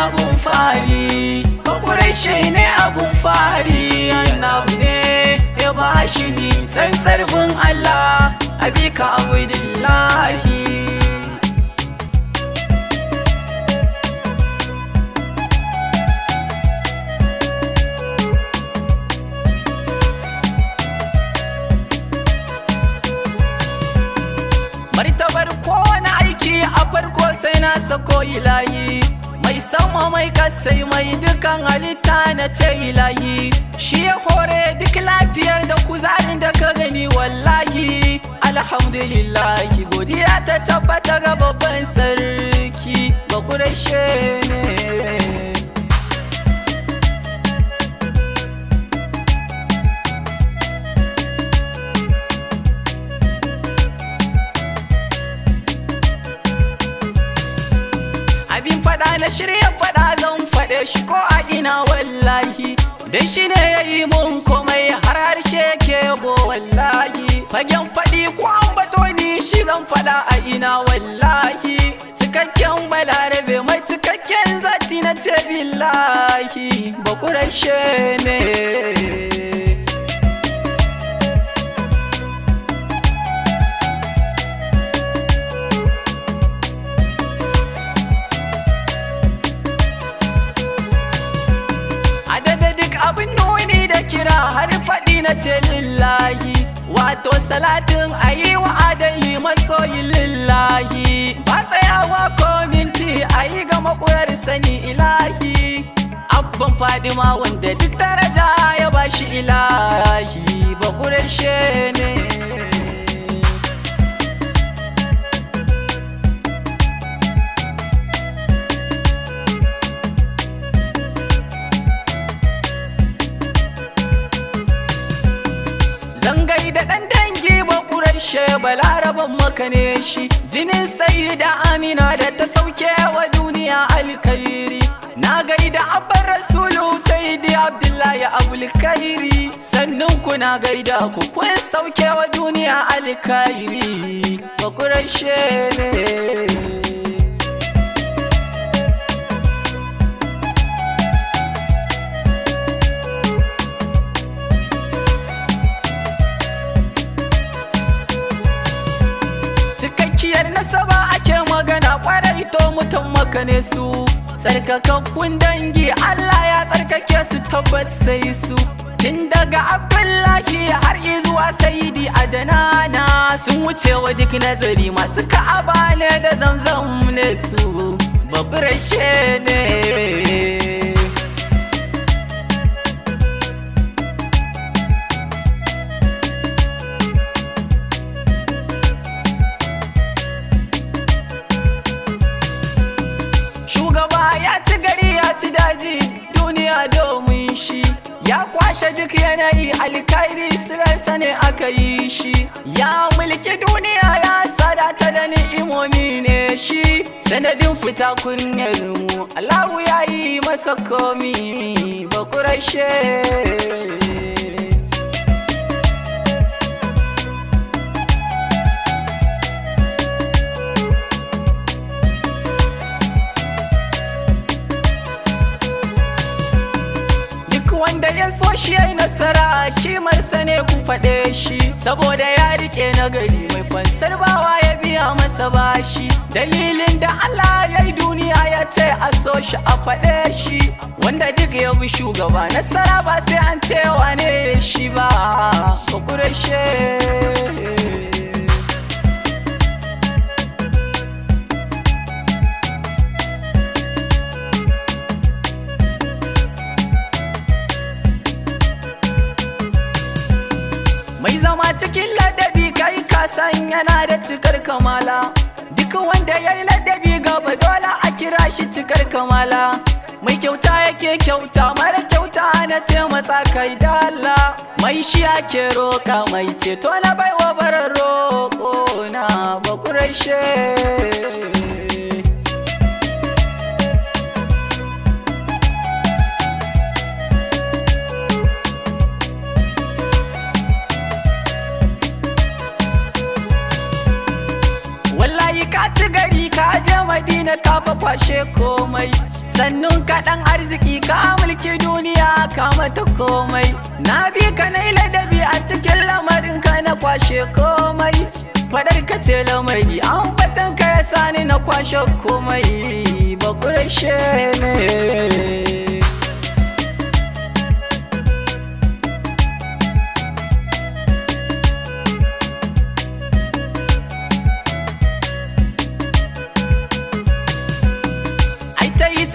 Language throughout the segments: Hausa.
abun fari, Bakureshe ne abun fari. Annabi ne ya bashi ni san sarbin Allah, abika Abdullahi. Martabar kowane aiki a farko sai na sako ilahi, mai sama mai kasai mai dukan halitta na ce ilahi. Shi ya hore duk lafiyar da kuzarin da ka gani wallahi. Alhamdulillahi godiya ta tabbata ga babban sarki Bakureshe ne. Abin fada na shirya fada zan fade shi ko a ina wallahi, dan shi ne ya yi mun komai har harshe ke yabo wallahi. Fagen fadi ko an bato ni shi zan fada a ina wallahi. Cikakken balarabe mai cikakken zati na ce billahi Bakureshe ne. Abin nuni da kira har faɗi na ce lillahi, wato salatin ayi wa adali masoyi lillahi. Ba tsayawa ko minti ayi ga makurar sani ilahi. Abban Fadima wanda duk daraja ya bashi ilahi Bakureshe ne. Zangai da ɗan dangi Bakureshe balaraban maka ne shi, jinin Sayyida Amina da ta sauke wa duniya alkhairi. Na gaida abban Rasulu Sayyidi Abdullahi Abulkairi, sannan ku na gaida ku kun sauke wa duniya alkhairi Bakureshe ne. Cikakkiyar nasaba ake magana kwarai to mutum maka ne su, tsarkakakkun dangi Allah ya tsarkake su tabbas sai su. Tun daga Abdullahi har izuwa Sayyidi Adnana, sun wuce wa duk nazari masu Ka'aba ne da Zamzam ne su Bakureshe ne. Shugaba ya ci gari ya ci daji duniya domin shi, ya kwashe duk yanayi alkhairi silarsa ne aka yi shi. Ya mulki duniya ya sadata da ni'imomi ne shi, sanadin fita kunyar mu Allahu ya yi masa komi Bakureshe. Wanda ya so shi yayi nasara kimarsa ne ku faɗe shi, saboda ya rike nagari mai fansar bawa ya biya masa bashi. Dalilin da Allah ya yi duniya ya ce a so shi a faɗe shi, wanda duk ya bi shugaba nasara ba sai an ce wane shi ba Bakureshe. Mai zama cikin ladabi kai kasan yana da cikar kamala, duk wanda ya yi ladabi gaba dole a kira shi cikar kamala. Mai kyauta yake kyauta mara kyauta na ce masa kai dala, mai shi ake roƙa mai ceto na baiwa barar roƙo na Bakureshe. Wallahi ka ci gari ka je Madina ka fa kwashe komai, sannun kaɗan arziki ka mulki duniya ka mata komai. Na bi ka na ladabi a cikin lamarin ka na kwashe komai. Fadar ka ce lamari ambatan ka ya sani na kwashe komai. Bakurashe ne.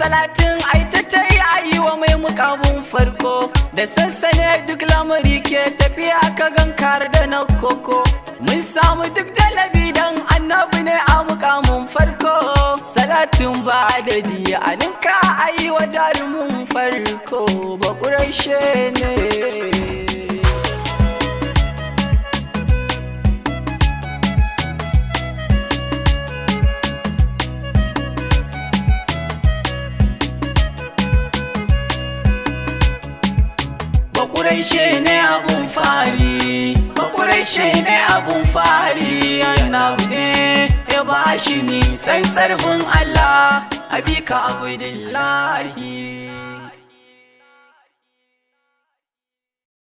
Salatin ai ta yi ayi wa mai mukamin farko da sassane duk lamari ke tafiya ka gankar da na koko. Mun samu duk jalabi dan annabi ne a mukamin farko. Salatin ba adadi a ninka ayi wa jarumin farko. Bakurashe ne. Bakurashe ne abun fari, Bakurashe ne abun fari. Annabi ne ya bashi ni tsantsar bin Allah, abika Abdullahi.